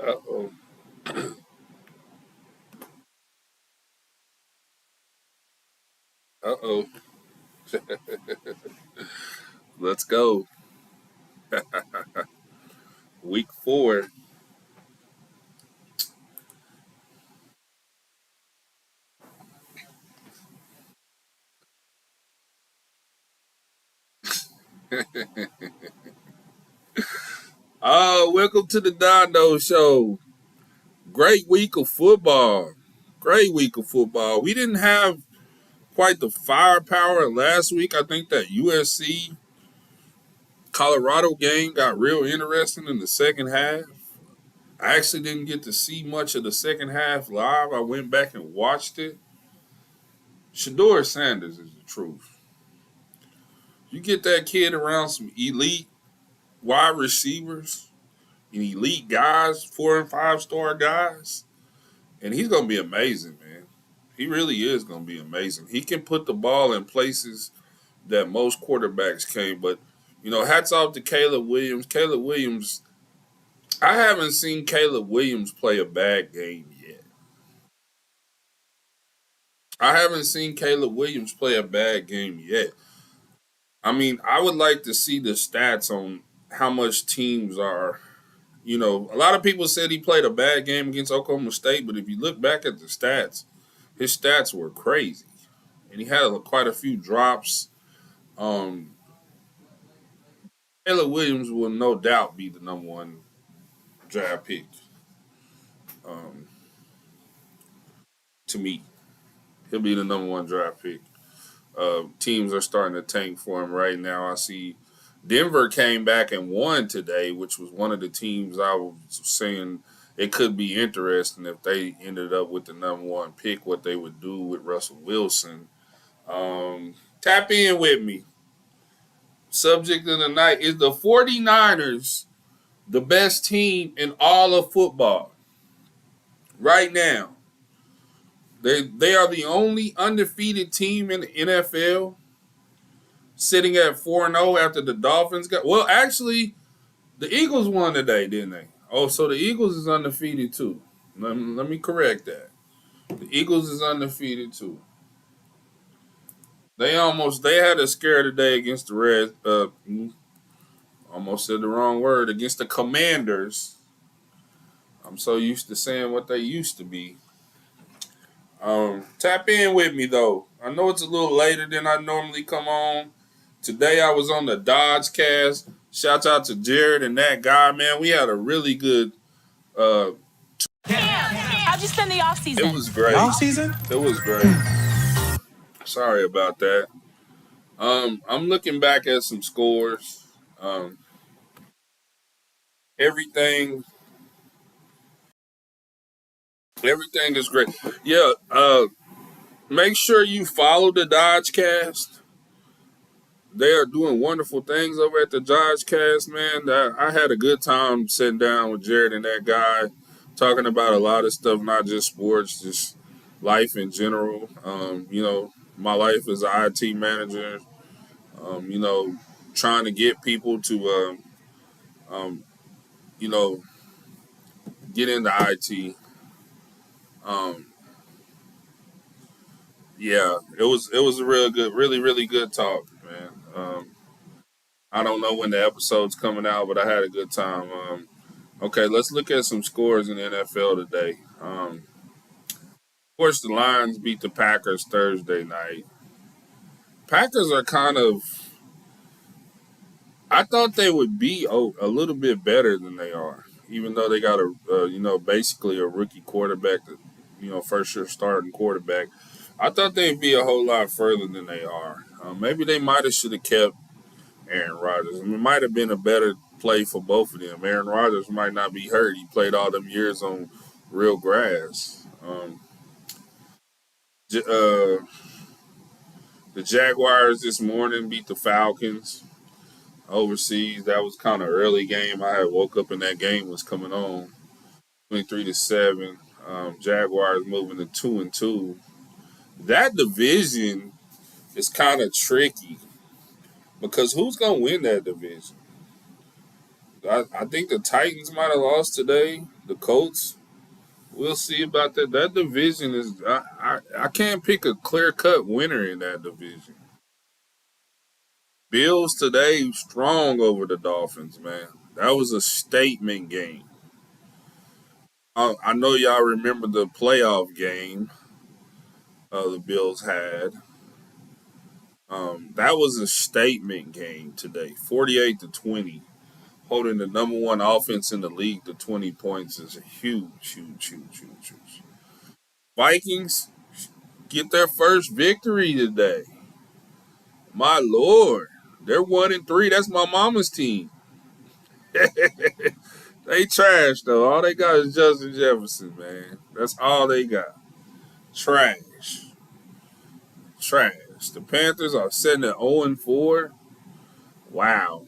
Uh-oh. Uh-oh. Let's go. Week 4. Welcome to the Dondo Show. Great week of football. Great week of football. We didn't have quite the firepower last week. I think that USC Colorado game got real interesting in the second half. I actually didn't get to see much of the second half live. I went back and watched it. Shador Sanders is the truth. You get that kid around some elite wide receivers and elite guys, 4 and 5 star guys, and he's gonna be amazing, man. He really is gonna be amazing. He can put the ball in places that most quarterbacks can't. But hats off to Caleb Williams. Caleb Williams, I haven't seen Caleb Williams play a bad game yet. I haven't seen Caleb Williams play a bad game yet. I mean, I would like to see the stats on how much teams are. A lot of people said he played a bad game against Oklahoma State, but if you look back at the stats, his stats were crazy, and he had quite a few drops. Um, Caleb Williams will no doubt be the number one draft pick um, to me. He'll be the number one draft pick. Teams are starting to tank for him right now. I see Denver came back and won today, which was one of the teams I was saying it could be interesting if they ended up with the number one pick, what they would do with Russell Wilson. Tap in with me. Subject of the night is the 49ers the best team in all of football right now. They are the only undefeated team in the NFL, sitting at 4-0 after the Dolphins got. Well, actually, the Eagles won today, didn't they? Oh, so the Eagles is undefeated too. Let me correct that. The Eagles is undefeated too. They had a scare today against the Reds. Almost said the wrong word, against the Commanders. I'm so used to saying what they used to be. Tap in with me though. I know it's a little later than I normally come on. Today I was on the Dodge Cast. Shouts out to Jared and that guy, man. We had a really good. Uh, How'd you spend the off season? it was great. Off season? It was great. Sorry about that. I'm looking back at some scores. Um, everything, everything is great. Yeah. Make sure you follow the Dodge Cast. They are doing wonderful things over at the Dodge Cast, man. I had a good time sitting down with Jared and that guy, talking about a lot of stuff, not just sports, just life in general. My life as an IT manager. Um, you know, trying to get people to, um, you know, get into IT. Um, yeah, it was a real good, really really good talk, man. I don't know when the episode's coming out, but I had a good time. Okay, let's look at some scores in the NFL today. Of course, the Lions beat the Packers Thursday night. Packers are kind of. I thought they would be a little bit better than they are, even though they got basically a rookie quarterback, first year starting quarterback. I thought they'd be a whole lot further than they are. Maybe they might have should have kept Aaron Rodgers. It might have been a better play for both of them. Aaron Rodgers might not be hurt. He played all them years on real grass. The Jaguars this morning beat the Falcons overseas. That was kind of early game. I had woke up and that game was coming on, 23-7. Jaguars moving to 2-2. That division is kind of tricky because who's gonna win that division? I think the Titans might have lost today. The Colts. We'll see about that. That division is. I can't pick a clear cut winner in that division. Bills today strong over the Dolphins, man. That was a statement game. I know y'all remember the playoff game the Bills had. That was a statement game today. 48-20. Holding the number one offense in the league to 20 points is a huge. Vikings get their first victory today. My Lord. They're 1-3. That's my mama's team. They trash though. All they got is Justin Jefferson, man. That's all they got. Trash. Trash. The Panthers are sitting at 0-4. Wow.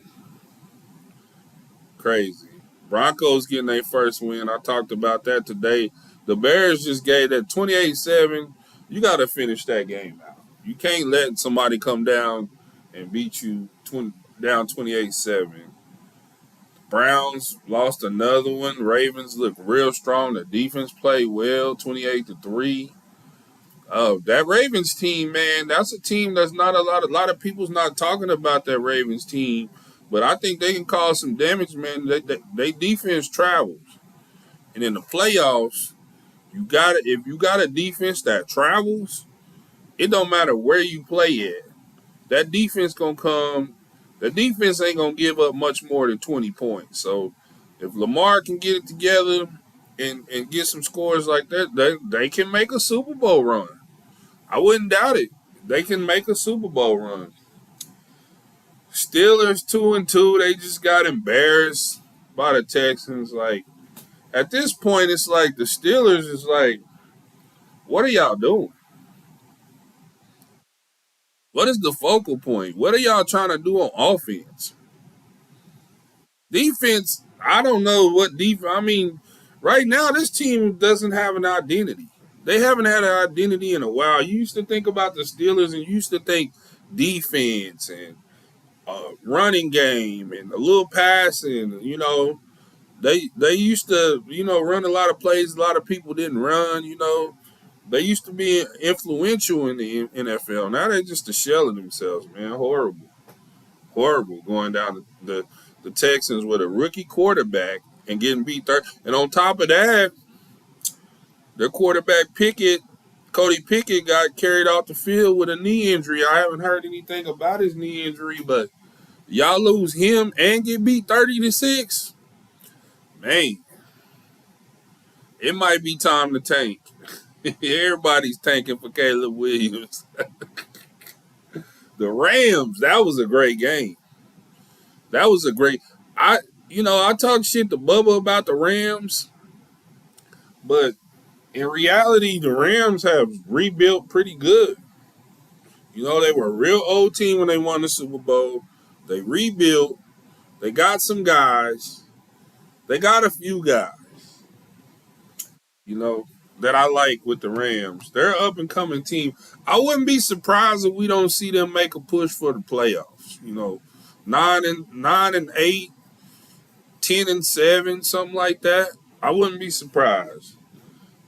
Crazy. Broncos getting their first win. I talked about that today. The Bears just gave that 28-7. You got to finish that game out. You can't let somebody come down and beat you down 28-7. Browns lost another one. Ravens look real strong. The defense played well, 28-3. That Ravens team, man, that's a team that's not a lot of people's not talking about that Ravens team, but I think they can cause some damage, man. They defense travels, and in the playoffs, if you got a defense that travels, it don't matter where you play at. That defense gonna come. The defense ain't gonna give up much more than 20 points. So if Lamar can get it together and get some scores like that, they can make a Super Bowl run. I wouldn't doubt it. They can make a Super Bowl run. Steelers 2-2. They just got embarrassed by the Texans. Like at this point, it's like the Steelers is like, what are y'all doing? What is the focal point? What are y'all trying to do on offense? Defense, I don't know what defense. I mean, right now this team doesn't have an identity. They haven't had an identity in a while. You used to think about the Steelers and you used to think defense and running game and a little passing. You know, they used to run a lot of plays. A lot of people didn't run. You know, they used to be influential in the NFL. Now they're just a shell of themselves, man. Horrible going down the Texans with a rookie quarterback and getting beat 30. And on top of that, their quarterback Cody Pickett, got carried off the field with a knee injury. I haven't heard anything about his knee injury, but y'all lose him and get beat 30-6. Man, it might be time to tank. Everybody's tanking for Caleb Williams. The Rams, that was a great game. I talk shit to Bubba about the Rams, but in reality, the Rams have rebuilt pretty good. You know, they were a real old team when they won the Super Bowl. They rebuilt. They got some guys. They got a few guys, that I like with the Rams. They're an up-and-coming team. I wouldn't be surprised if we don't see them make a push for the playoffs. 9-8, 10-7, something like that. I wouldn't be surprised.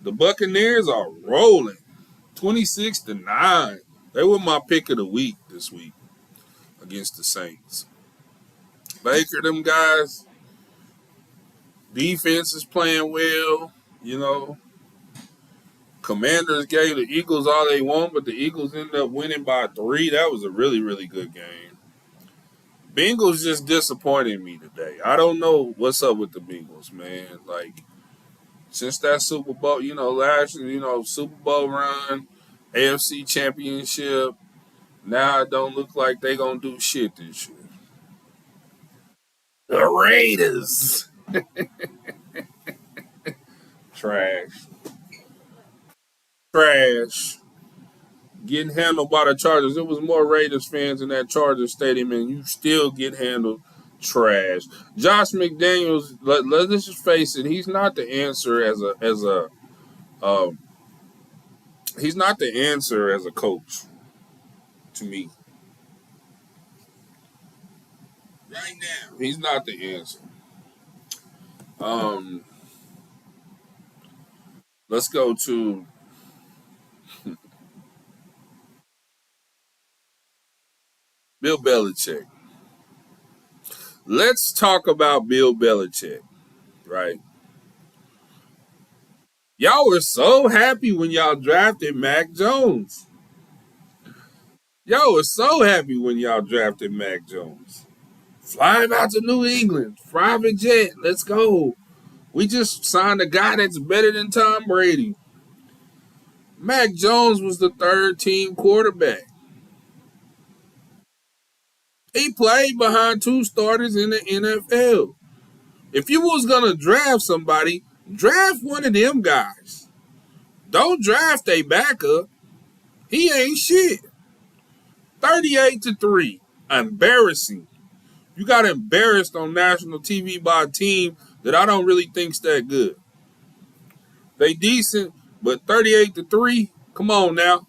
The Buccaneers are rolling, 26-9. They were my pick of the week this week against the Saints. Baker, them guys, defense is playing well. Commanders gave the Eagles all they want, but the Eagles ended up winning by 3. That was a really, really good game. Bengals just disappointed me today. I don't know what's up with the Bengals, man. Like, since that Super Bowl, last year, Super Bowl run, AFC Championship, now it don't look like they gonna do shit this year. The Raiders. Trash. Getting handled by the Chargers. There was more Raiders fans in that Chargers stadium, and you still get handled trash. Josh McDaniels, let's just face it, he's not the answer he's not the answer as a coach to me. Right now, he's not the answer. Um, let's go to Bill Belichick. Let's talk about Bill Belichick, right? Y'all were so happy when y'all drafted Mac Jones. Y'all were so happy when y'all drafted Mac Jones. Fly him out to New England. Private jet. Let's go. We just signed a guy that's better than Tom Brady. Mac Jones was the third team quarterback. He played behind two starters in the NFL. If you was gonna draft somebody, draft one of them guys. Don't draft a backup. He ain't shit. 38-3. Embarrassing. You got embarrassed on national TV by a team that I don't really think's that good. They decent, but 38-3. Come on now.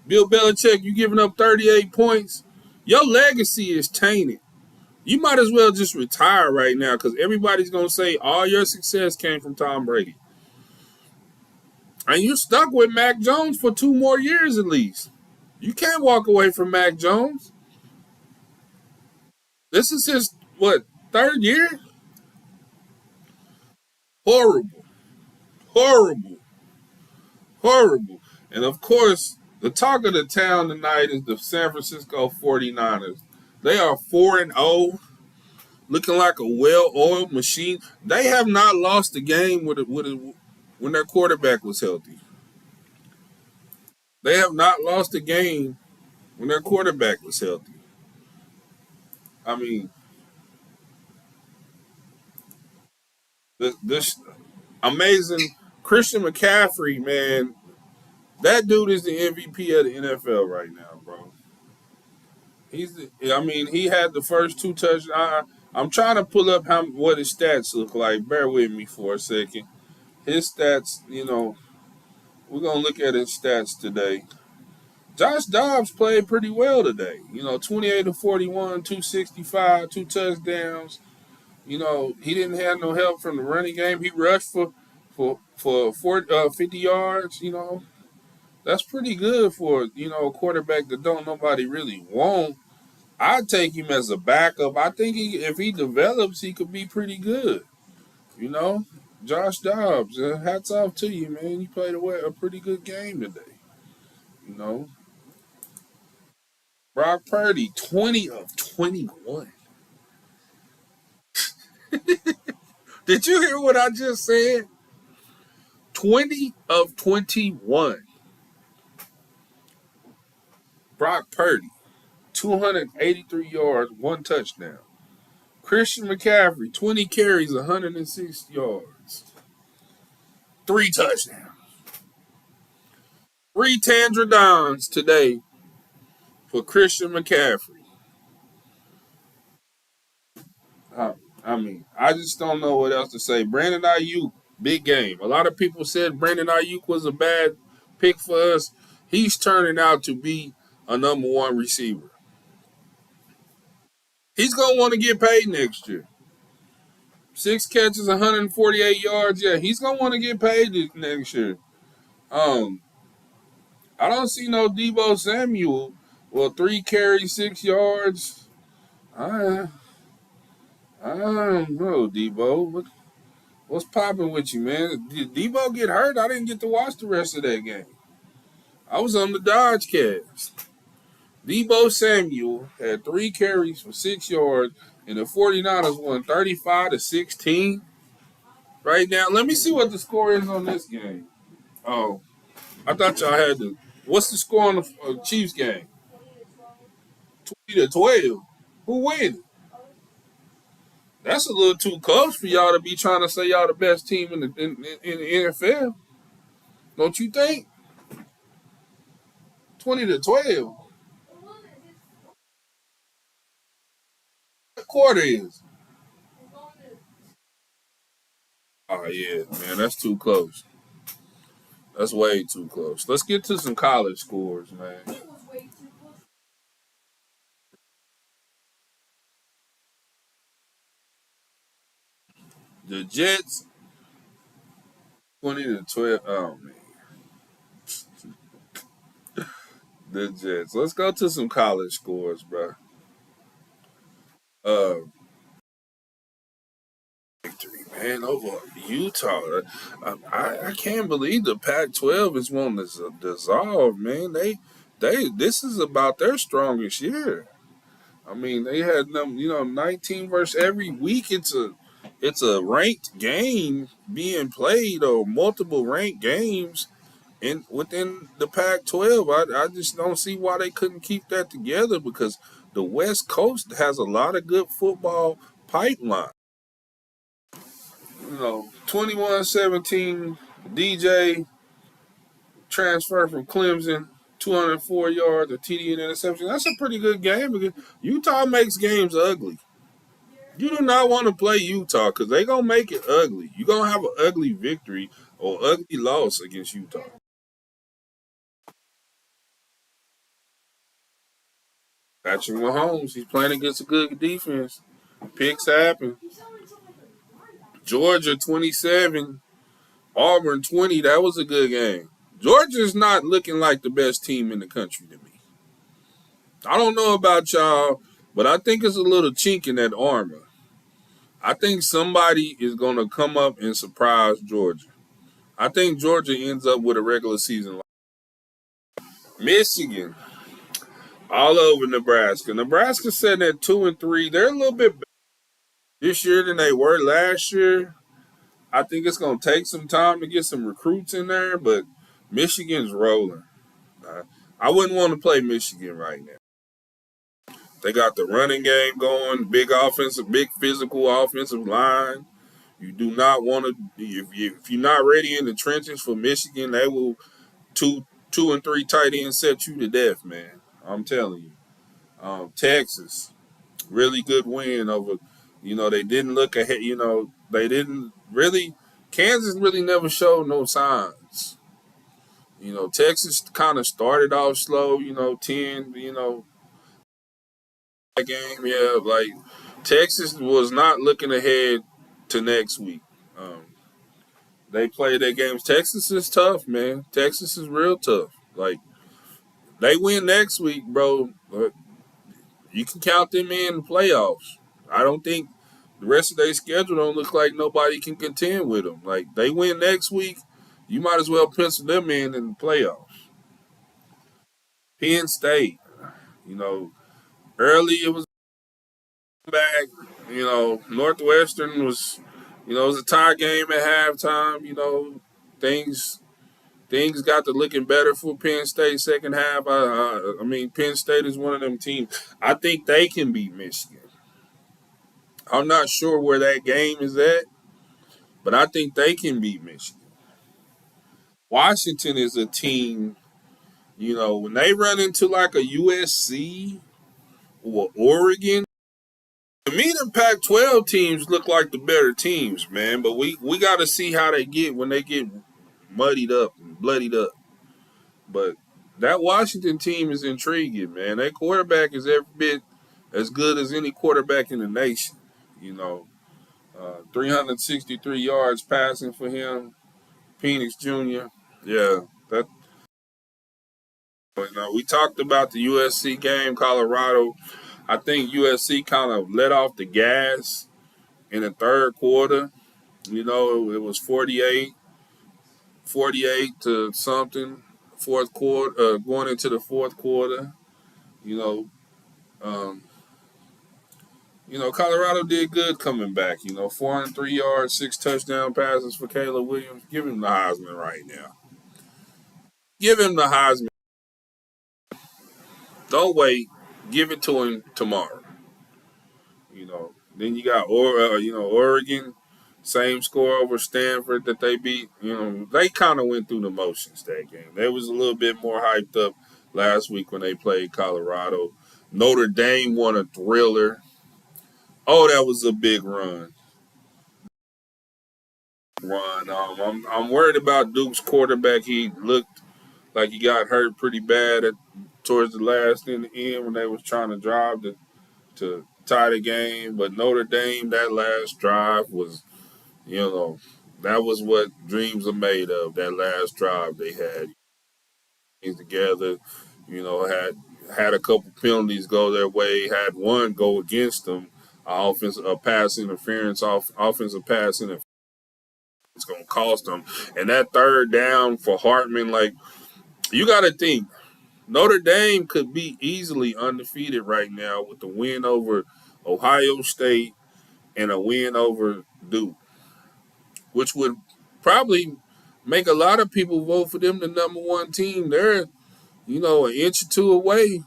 Bill Belichick, you giving up 38 points. Your legacy is tainted. You might as well just retire right now because everybody's going to say all your success came from Tom Brady. And you're stuck with Mac Jones for 2 more years at least. You can't walk away from Mac Jones. This is his, what, 3rd year? Horrible. Horrible. Horrible. And of course, the talk of the town tonight is the San Francisco 49ers. They are 4-0, looking like a well-oiled machine. They have not lost a game when their quarterback was healthy. They have not lost a game when their quarterback was healthy. I mean, this amazing Christian McCaffrey, man, that dude is the MVP of the NFL right now, bro. He had the first 2 touchdowns. I'm trying to pull up what his stats look like. Bear with me for a second. His stats, we're gonna look at his stats today. Josh Dobbs played pretty well today. 28-41, 265, 2 touchdowns. He didn't have no help from the running game. He rushed for 50 yards. That's pretty good for a quarterback that don't nobody really want. I'd take him as a backup. I think if he develops, he could be pretty good. You know, Josh Dobbs, hats off to you, man. You played a pretty good game today. You know, Brock Purdy, 20 of 21. Did you hear what I just said? 20 of 21. Brock Purdy, 283 yards, 1 touchdown. Christian McCaffrey, 20 carries, 106 yards, 3 touchdowns. 3 Tandra Downs today for Christian McCaffrey. I just don't know what else to say. Brandon Ayuk, big game. A lot of people said Brandon Ayuk was a bad pick for us. He's turning out to be a number 1 receiver. He's going to want to get paid next year. 6 catches, 148 yards. Yeah, he's going to want to get paid next year. I don't see no Deebo Samuel. Well, 3 carries, 6 yards. I don't know, Debo. What's popping with you, man? Did Debo get hurt? I didn't get to watch the rest of that game. I was on the Dodge cast. Deebo Samuel had 3 carries for 6 yards, and the 49ers won 35-16. Right now, let me see what the score is on this game. Oh, I thought y'all had the. What's the score on the Chiefs game? 20-12. Who win? That's a little too close for y'all to be trying to say y'all the best team in the NFL. Don't you think? 20-12. What quarter is? Oh yeah, man, that's too close. That's way too close. Let's get to some college scores, man. The Jets 20-12. Oh man, the Jets. Let's go to some college scores, bro. Uh, Victory, man, over Utah. I can't believe the Pac-12 is wanting to dissolve, man. They this is about their strongest year. I mean, they had them, 19 versus every week. It's a ranked game being played, or multiple ranked games in within the Pac-12. I just don't see why they couldn't keep that together, because the West Coast has a lot of good football pipeline. 21-17, DJ transfer from Clemson, 204 yards, a TD and interception. That's a pretty good game, because Utah makes games ugly. You do not want to play Utah, because they're going to make it ugly. You're going to have an ugly victory or ugly loss against Utah. Patrick Mahomes, he's playing against a good defense. Picks happen. Georgia 27, Auburn 20. That was a good game. Georgia's not looking like the best team in the country to me. I don't know about y'all, but I think it's a little chink in that armor. I think somebody is going to come up and surprise Georgia. I think Georgia ends up with a regular season. Michigan, all over Nebraska. Nebraska sitting at 2-3. They're a little bit better this year than they were last year. I think it's going to take some time to get some recruits in there, but Michigan's rolling. I wouldn't want to play Michigan right now. They got the running game going, big offensive, big physical offensive line. You do not want to, if you're not ready in the trenches for Michigan, they will two and three tight ends set you to death, man. I'm telling you. Texas, really good win over. They didn't look ahead. They didn't really. Kansas really never showed no signs. Texas kind of started off slow. 10. That game, yeah, like Texas was not looking ahead to next week. Um, they played their games. Texas is tough, man. Texas is real tough. Like they win next week, bro. You can count them in the playoffs. I don't think the rest of their schedule don't look like nobody can contend with them. Like they win next week, you might as well pencil them in the playoffs. Penn State, you know, early it was back. Northwestern was, it was a tie game at halftime. Things things got to looking better for Penn State second half. I mean, Penn State is one of them teams. I think they can beat Michigan. I'm not sure where that game is at, but I think they can beat Michigan. Washington is a team, when they run into like a USC or Oregon, to me, the Pac-12 teams look like the better teams, man. But we got to see how they get when they get muddied up and bloodied up. But that Washington team is intriguing, man. That quarterback is every bit as good as any quarterback in the nation. You know, 363 yards passing for him. Penix Jr. Yeah, that. We talked about the USC game, Colorado. I think USC kind of let off the gas in the third quarter. It was 48 to something. Fourth quarter, going into the fourth quarter. You know, um, Colorado did good coming back. 403 yards, 6 touchdown passes for Caleb Williams. Give him the Heisman right now. Give him the Heisman. Don't wait. Give it to him tomorrow. Then you got Oregon, same score over Stanford that they beat. They kind of went through the motions that game. They was a little bit more hyped up last week when they played Colorado. Notre Dame won a thriller. Oh, that was a big run. I'm worried about Duke's quarterback. He looked like he got hurt pretty bad towards the last in the end when they was trying to drive to tie the game. But Notre Dame, that last drive was, You know, that was what dreams are made of. That last drive they had things together. Had a couple penalties go their way. Had one go against them. Pass interference, offensive pass interference. It's gonna cost them. And that third down for Hartman, like you got to think Notre Dame could be easily undefeated right now with the win over Ohio State and a win over Duke, which would probably make a lot of people vote for them the number one team. They're, an inch or two away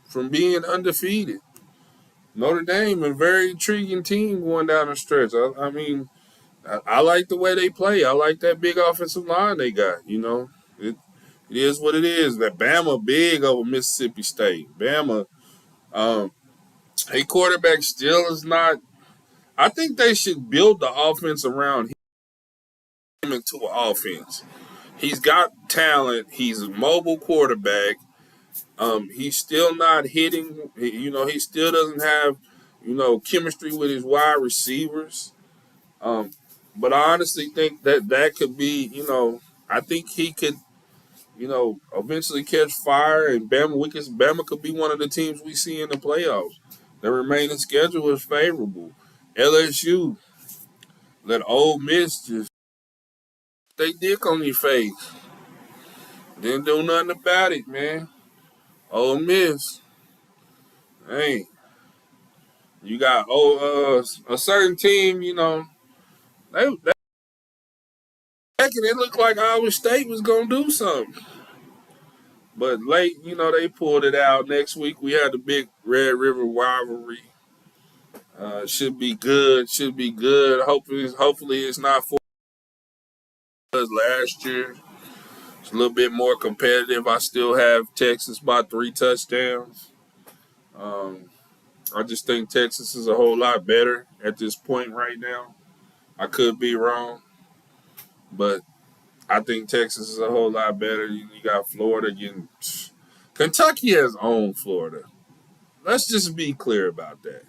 from being undefeated. Notre Dame, a very intriguing team going down the stretch. I mean, I like the way they play. I like that big offensive line they got. It is what it is. That Bama big over Mississippi State. Bama, a quarterback still is not. I think they should build the offense around him into an offense. He's got talent. He's a mobile quarterback. He's still not hitting. He still doesn't have, chemistry with his wide receivers. But I honestly think that could be, I think he could, eventually catch fire, and Bama could be one of the teams we see in the playoffs. The remaining schedule is favorable. LSU, let Ole Miss just they dick on your face. Didn't do nothing about it, man. Ole Miss, hey, you got a certain team, they it looked like Iowa State was gonna do something. But late, they pulled it out. Next week we had the big Red River rivalry. Should be good. Should be good. Hopefully it's not for us last year. It's a little bit more competitive. I still have Texas by 3 touchdowns. I just think Texas is a whole lot better at this point right now. I could be wrong, but I think Texas is a whole lot better. You got Florida getting. Kentucky has owned Florida. Let's just be clear about that.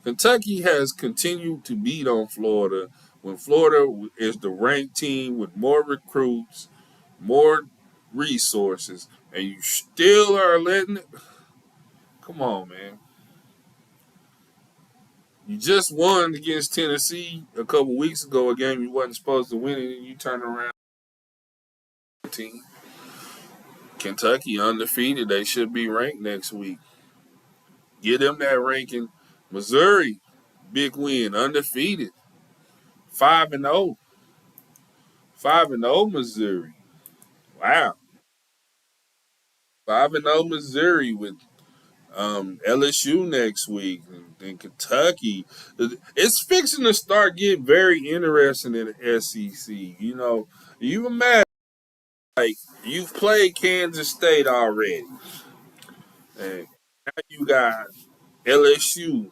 Kentucky has continued to beat on Florida when Florida is the ranked team with more recruits, more resources, and you still are letting it. Come on, man. You just won against Tennessee a couple weeks ago, a game you wasn't supposed to win, and you turn around. Team. Kentucky undefeated. They should be ranked next week. Get them that ranking. Missouri, big win, undefeated. 5-0. 5-0 Missouri. Wow. 5-0 Missouri with LSU next week and Kentucky. It's fixing to start getting very interesting in the SEC. You imagine like you've played Kansas State already, and now you got LSU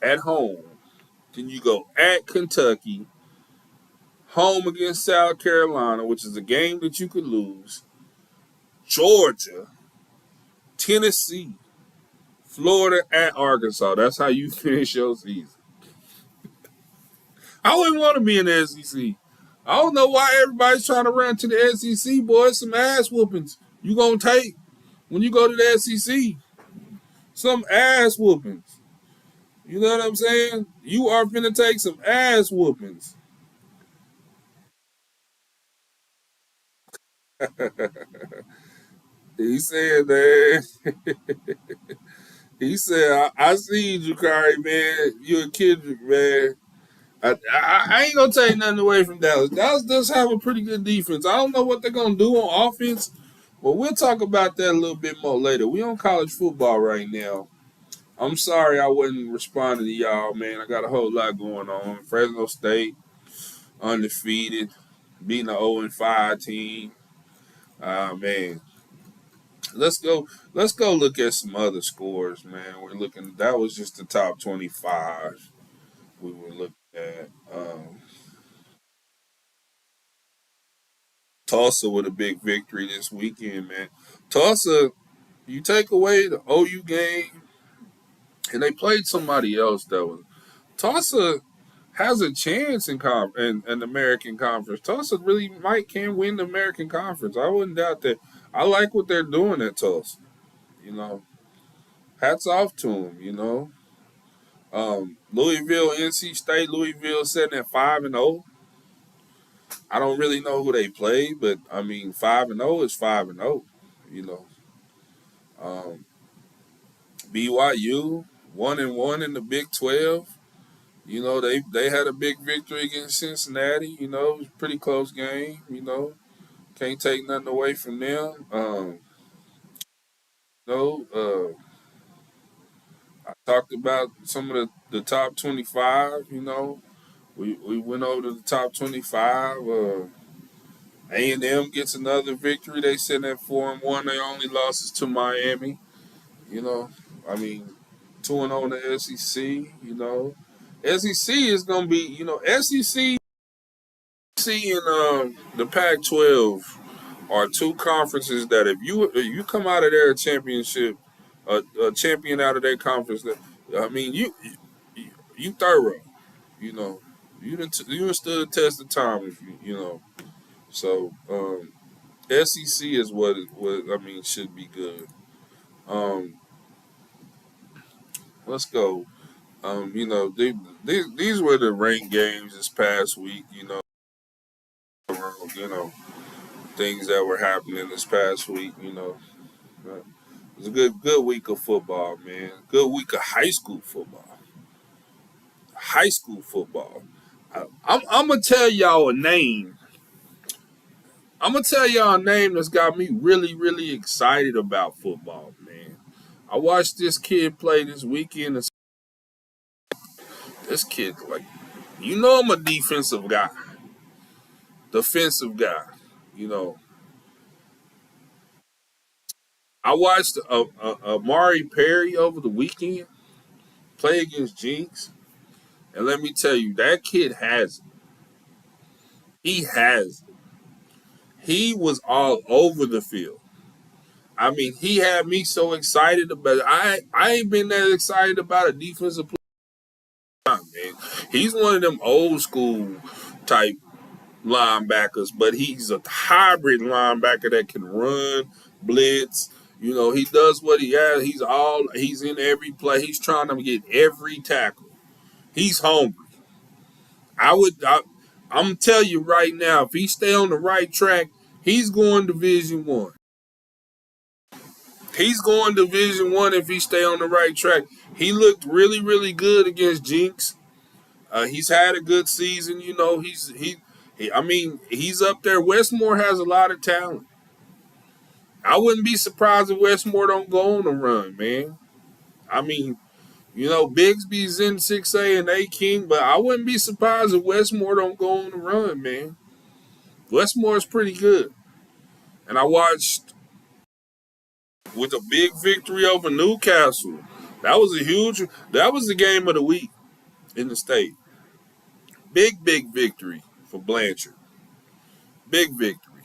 at home. Then you go at Kentucky, home against South Carolina, which is a game that you could lose. Georgia, Tennessee, Florida at Arkansas. That's how you finish your season. I wouldn't want to be in the SEC. I don't know why everybody's trying to run to the SEC, boys. Some ass whoopings you gonna take when you go to the SEC. Some ass whoopings. You know what I'm saying? You are finna take some ass whoopings. He said, man. He said, I see you, Jakari, man. You a Kendrick, man. I ain't gonna take nothing away from Dallas. Dallas does have a pretty good defense. I don't know what they're gonna do on offense, but we'll talk about that a little bit more later. We on college football right now. I'm sorry I wasn't responding to y'all, man. I got a whole lot going on. Fresno State undefeated, beating an 0-5 team. Man. Let's go. Let's go look at some other scores, man. We're looking. That was just the top 25 we were looking at. Tulsa with a big victory this weekend, man. Tulsa, you take away the OU game, and they played somebody else that was. Tulsa has a chance in in the American Conference. Tulsa really might can win the American Conference. I wouldn't doubt that. I like what they're doing at Tulsa. You know, hats off to them. Louisville, NC State, Louisville sitting at 5-0. I don't really know who they play, but I mean 5-0 is 5-0. You know, um, BYU 1-1 in the Big 12. They had a big victory against Cincinnati. It was a pretty close game. Can't take nothing away from them. No, I talked about some of the top 25. We went over to the top 25. A&M gets another victory. They sitting at 4-1. They only losses to Miami. You know, I mean, 2-0 in the SEC. SEC is gonna be. SEC and the Pac-12 are two conferences that if you come out of their championship, a champion out of their conference, that I mean you thorough. You know, you done stood the test of time. If so SEC is what I mean should be good. Um, let's go. These were the ranked games this past week. You know things that were happening this past week. Uh, It was a good week of football, man. Good week of high school football. High school football. I'm gonna tell y'all a name. I'm gonna tell y'all a name that's got me really, really excited about football, man. I watched this kid play this weekend. And this kid, like, I'm a defensive guy. You know, I watched Amari Perry over the weekend play against Jinx, and let me tell you, that kid has it. He has it. He was all over the field. I mean, he had me so excited about it. I ain't been that excited about a defensive player, man. He's one of them old school type linebackers, but he's a hybrid linebacker that can run, blitz. He does what he has. He's in every play. He's trying to get every tackle. He's hungry. I'm telling you right now, if he stay on the right track, he's going Division 1. He's going Division 1 if he stay on the right track. He looked really, really good against Jinx. He's had a good season. I mean, he's up there. Westmore has a lot of talent. I wouldn't be surprised if Westmore don't go on a run, man. I mean, Bigsby's in 6A and A King, but I wouldn't be surprised if Westmore don't go on a run, man. Westmore's pretty good. And I watched with a big victory over Newcastle. That was the game of the week in the state. Big victory for Blanchard. Big victory.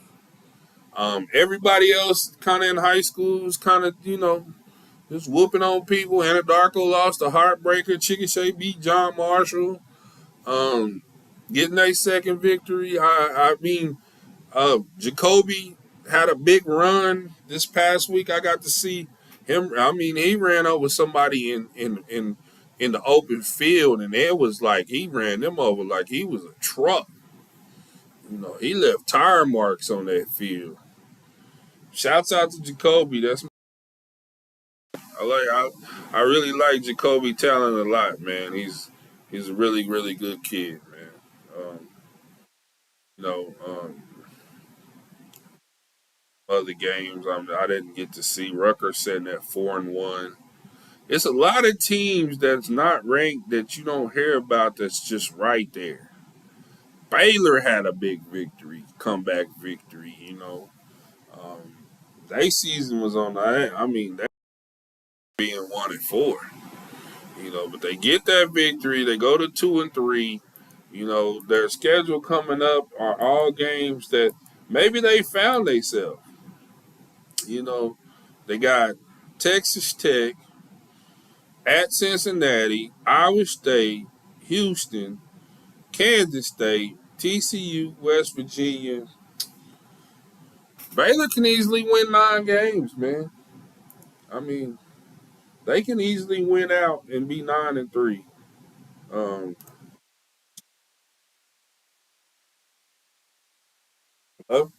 Everybody else kind of in high school was kind of, just whooping on people. Anadarko lost a heartbreaker. Chickasha beat John Marshall. Um, Getting a second victory. I mean, Jacoby had a big run this past week. I got to see him. I mean, he ran over somebody in the open field, and it was like he ran them over like he was a truck. He left tire marks on that field. Shouts out to Jacoby. I really like Jacoby Talent a lot, man. He's a really, really good kid, man. Um, you know, um, Other games I didn't get to see. Rutgers sitting at 4-1. It's a lot of teams that's not ranked that you don't hear about that's just right there. Baylor had a big victory, comeback victory. Um, their season was on. I mean, they being 1-4. But they get that victory. They go to 2-3. Their schedule coming up are all games that maybe they found themselves. They got Texas Tech at Cincinnati, Iowa State, Houston, Kansas State, TCU, West Virginia. Baylor can easily win 9 games, man. I mean, they can easily win out and be 9-3. Um, oh,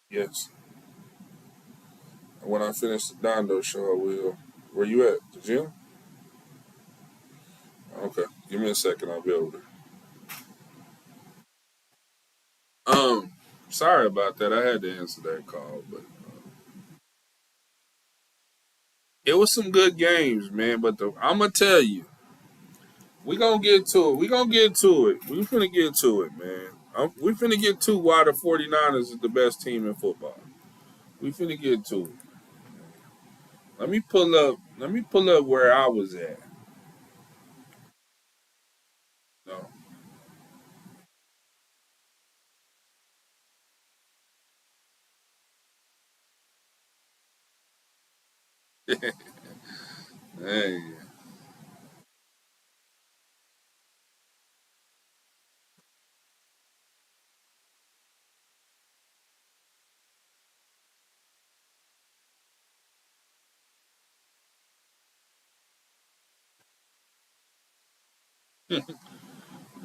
yes. When I finish the Dondo show, I will. Where you at? The gym? Okay. Give me a second. I'll be over there. Sorry about that. I had to answer that call, but it was some good games, man. But I'm gonna tell you, we gonna get to it. We gonna get to it. We finna get to it, man. We finna get to why the 49ers is the best team in football. We finna get to it. Let me pull up. Let me pull up where I was at. No. Hey,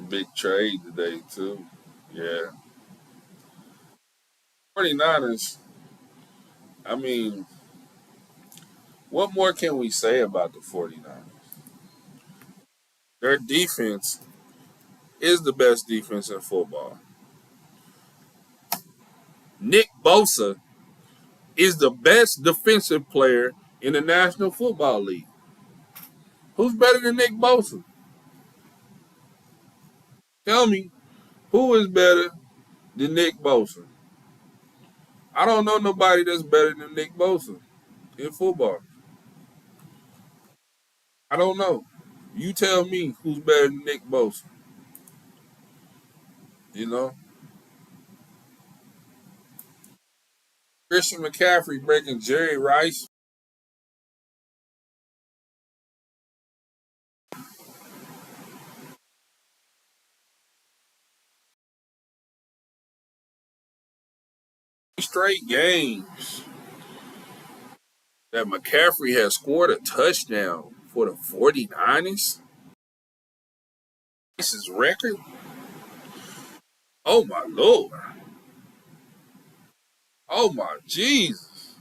big trade today too. Yeah. 49ers. I mean, what more can we say about the 49ers? Their defense is the best defense in football. Nick Bosa is the best defensive player in the National Football League. Who's better than Nick Bosa? Tell me, who is better than Nick Bosa? I don't know nobody that's better than Nick Bosa in football. I don't know. You tell me who's better than Nick Bosa. You know, Christian McCaffrey breaking Jerry Rice straight games that McCaffrey has scored a touchdown for the 49ers. This is record. Oh my lord. Oh my Jesus.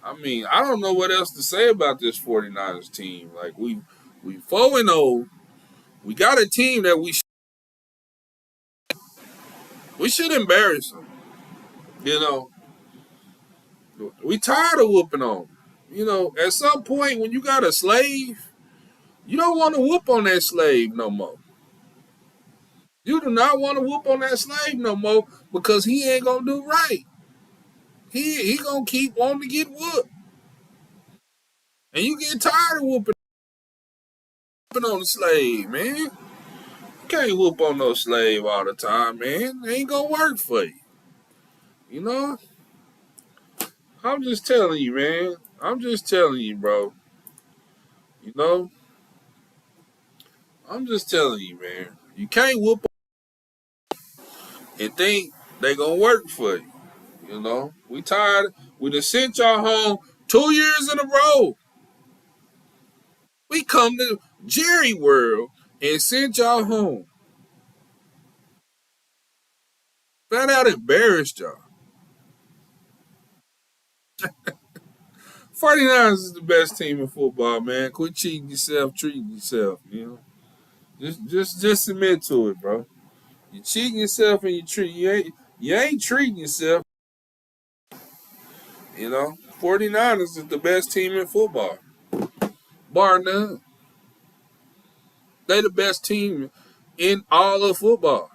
I mean, I don't know what else to say about this 49ers team. Like we 4-0. We got a team that we should embarrass them. You know, we tired of whooping on them. You know, at some point when you got a slave, you don't want to whoop on that slave no more. You do not want to whoop on that slave no more because he ain't gonna do right. He gonna keep wanting to get whooped, and you get tired of whooping on the slave, man. You can't whoop on no slave all the time, man. It ain't gonna work for you. You know. I'm just telling you, man. I'm just telling you, bro. You know. I'm just telling you, man. You can't whoop and think they gonna work for you. You know. We tired. We done sent y'all home 2 years in a row. We come to Jerry World and sent y'all home. Flat out embarrassed y'all. 49ers is the best team in football, man. Quit cheating yourself, treating yourself, you know. Just admit to it, bro. You cheating yourself and you ain't treating yourself, you know. 49ers is the best team in football. Bar none. They the best team in all of football.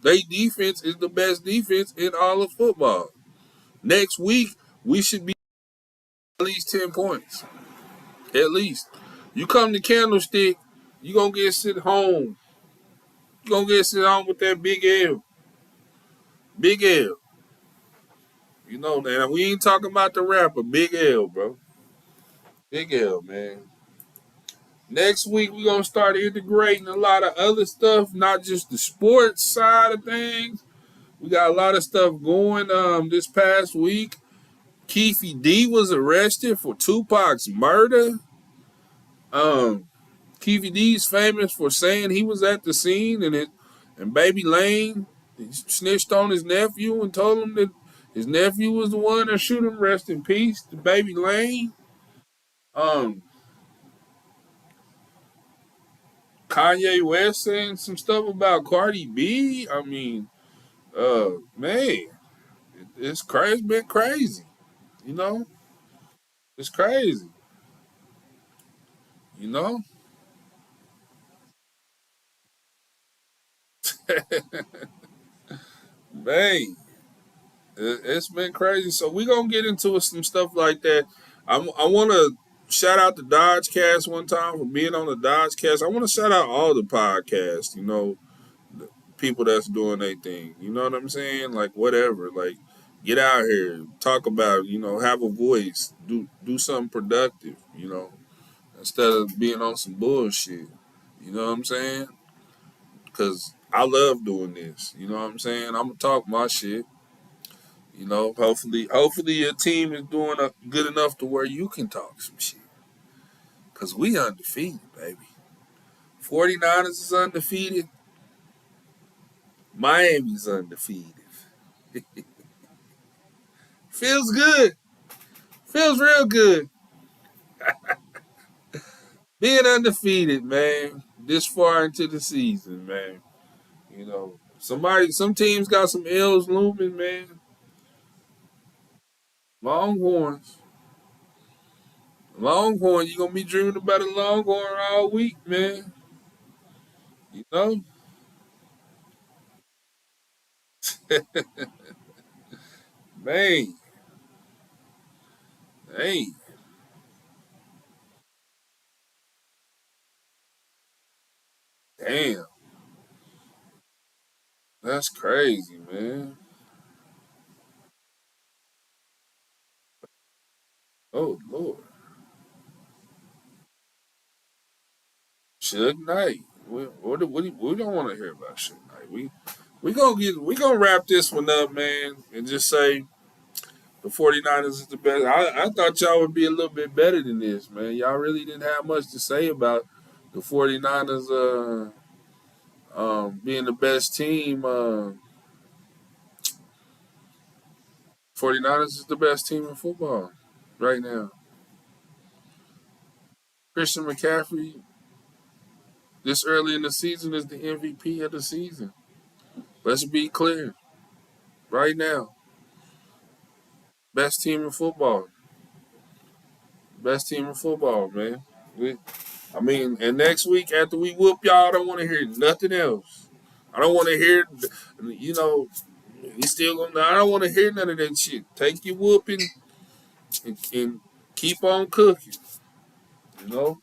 They defense is the best defense in all of football. Next week, we should be at least 10 points. At least. You come to Candlestick, you gonna get sit home. You gonna get sit home with that big L. Big L. You know, man. We ain't talking about the rapper, Big L, bro. Big L, man. Next week we're gonna start integrating a lot of other stuff, not just the sports side of things. We got a lot of stuff going. This past week, Keefe D was arrested for Tupac's murder. Um, Keefe D is famous for saying he was at the scene, and Baby Lane he snitched on his nephew and told him that his nephew was the one that shoot him. Rest in peace to Baby Lane. Um, Kanye West saying some stuff about Cardi B. I mean, man, it's crazy. It's been crazy. You know, it's crazy. You know, man, it's been crazy. So we gonna get into some stuff like that. I want to shout out the Dodgecast one time for being on the Dodgecast. I want to shout out all the podcasts. You know, people that's doing their thing. You know what I'm saying? Like whatever. Like get out here, talk about it, you know, have a voice, do something productive, you know, instead of being on some bullshit. You know what I'm saying? Cause I love doing this. You know what I'm saying? I'm gonna talk my shit. You know, hopefully your team is doing good enough to where you can talk some shit. Cause we undefeated, baby. 49ers is undefeated. Miami's undefeated. Feels good. Feels real good. Being undefeated, man. This far into the season, man. You know, some teams got some L's looming, man. Longhorns. Longhorn, you gonna be dreaming about a Longhorn all week, man. You know? Man. Hey. Damn. That's crazy, man. Oh Lord. Suge Knight. We don't want to hear about Suge Knight. We gonna wrap this one up, man, and just say the 49ers is the best. I thought y'all would be a little bit better than this, man. Y'all really didn't have much to say about the 49ers being the best team. 49ers is the best team in football right now. Christian McCaffrey, this early in the season, is the MVP of the season. Let's be clear right now. Best team in football. Best team in football, man. I mean, and next week after we whoop y'all, I don't want to hear nothing else. I don't want to hear, you know, you still gonna. I don't want to hear none of that shit. Take your whooping and keep on cooking. You know,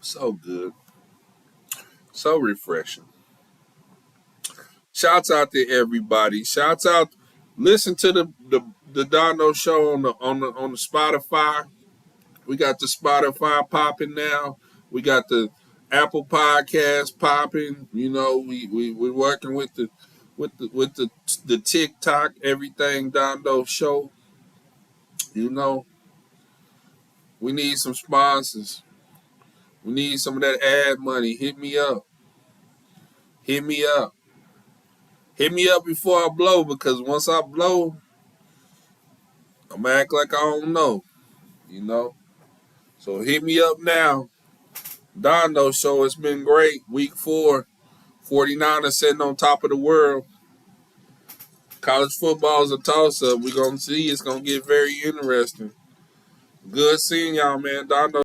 so good, so refreshing. Shouts out to everybody. Shouts out. Listen to the Dono show on the Spotify. We got the Spotify popping now. We got the Apple Podcast popping. You know, we're working with the TikTok everything Dondo show. You know, we need some sponsors. We need some of that ad money. Hit me up. Hit me up. Hit me up before I blow because once I blow, I'm gonna act like I don't know. You know. So hit me up now. Dondo show. It's been great. Week 4. 49ers sitting on top of the world. College football is a toss up. We're going to see. It's going to get very interesting. Good seeing y'all, man. Dondo